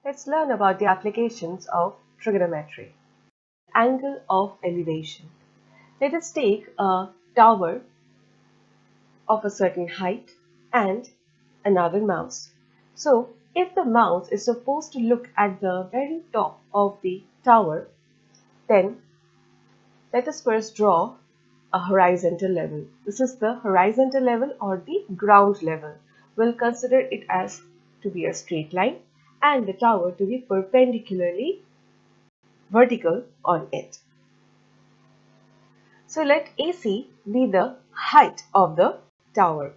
Let's learn about the applications of trigonometry. Angle of elevation. Let us take a tower of a certain height and another mouse. So, if the mouse is supposed to look at the very top of the tower, then let us first draw a horizontal level. This is the horizontal level or the ground level. We'll consider it as to be a straight line and the tower to be perpendicularly vertical on it. So let AC be the height of the tower.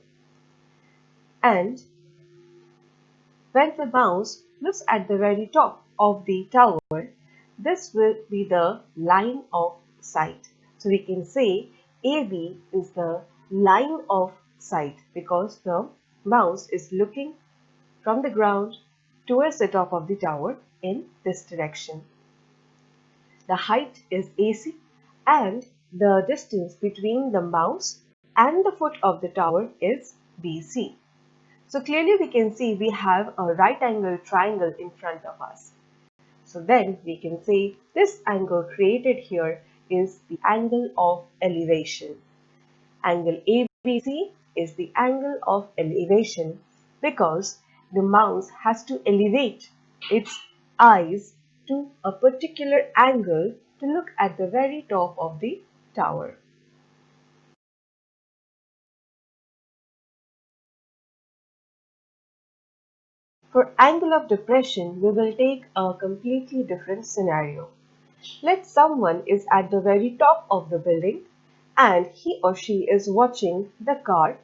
And when the mouse looks at the very top of the tower, this will be the line of sight. So we can say AB is the line of sight because the mouse is looking from the ground towards the top of the tower in this direction. The height is AC and the distance between the mouse and the foot of the tower is BC. So clearly we can see we have a right angle triangle in front of us. So then we can say this angle created here is the angle of elevation. Angle ABC is the angle of elevation because the mouse has to elevate its eyes to a particular angle to look at the very top of the tower. For angle of depression, we will take a completely different scenario. Let someone is at the very top of the building and he or she is watching the car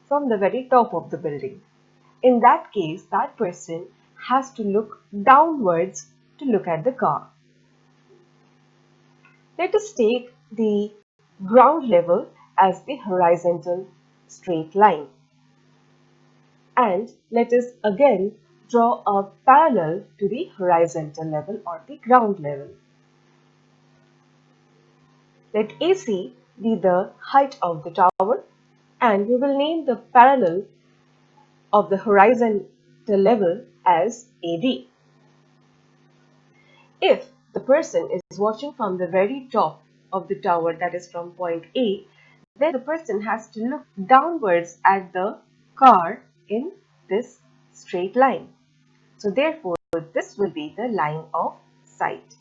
from the very top of the building. In that case, that person has to look downwards to look at the car. Let us take the ground level as the horizontal straight line. And let us again draw a parallel to the horizontal level or the ground level. Let AC be the height of the tower and we will name the parallel of the horizontal level as AD. If the person is watching from the very top of the tower, that is from point A, then the person has to look downwards at the car in this straight line. So therefore, this will be the line of sight.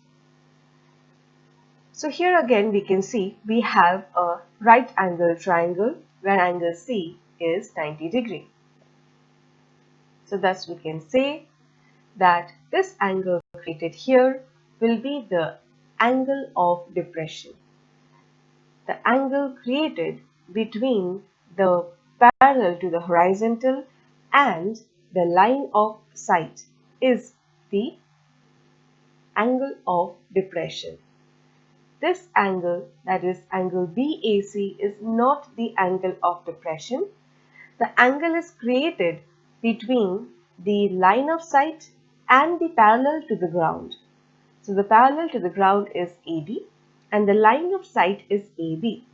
So here again we can see we have a right angle triangle where angle C is 90 degree. So thus we can say that this angle created here will be the angle of depression. The angle created between the parallel to the horizontal and the line of sight is the angle of depression. This angle, that is angle BAC, is not the angle of depression. The angle is created between the line of sight and the parallel to the ground. So the parallel to the ground is AD and the line of sight is AB.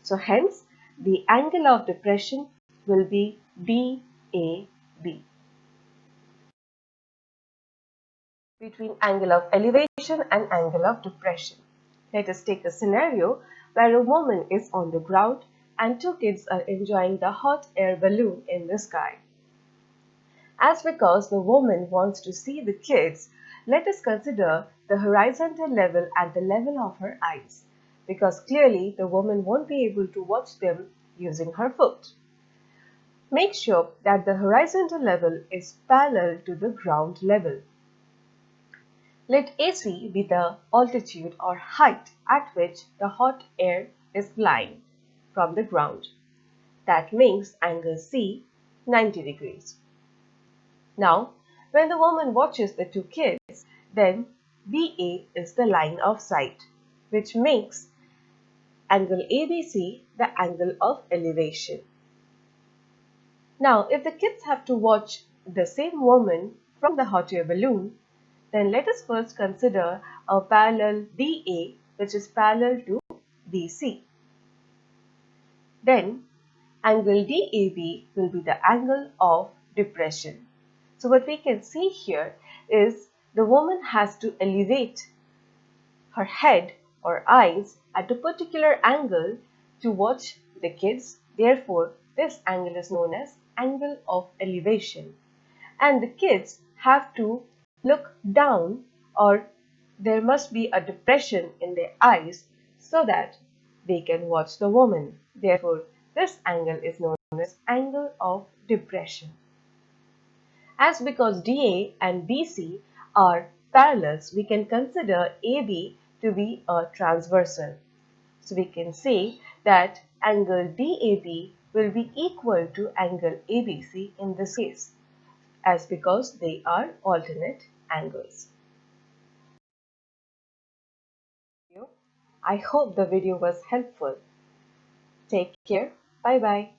So hence the angle of depression will be BAB. Between angle of elevation and angle of depression. Let us take a scenario where a woman is on the ground and two kids are enjoying the hot air balloon in the sky. As because the woman wants to see the kids, let us consider the horizontal level at the level of her eyes, because clearly the woman won't be able to watch them using her foot. Make sure that the horizontal level is parallel to the ground level. Let AC be the altitude or height at which the hot air is flying from the ground. That makes angle C 90 degrees. Now, when the woman watches the two kids, then BA is the line of sight, which makes angle ABC the angle of elevation. Now, if the kids have to watch the same woman from the hot air balloon, then let us first consider a parallel DA which is parallel to BC. Then angle DAB will be the angle of depression. So what we can see here is the woman has to elevate her head or eyes at a particular angle to watch the kids. Therefore, this angle is known as angle of elevation. And the kids have to look down, or there must be a depression in their eyes so that they can watch the woman. Therefore, this angle is known as angle of depression. As because DA and BC are parallels, we can consider AB to be a transversal. So we can say that angle DAB will be equal to angle ABC in this case, as because they are alternate angles. I hope the video was helpful. Take care. Bye bye.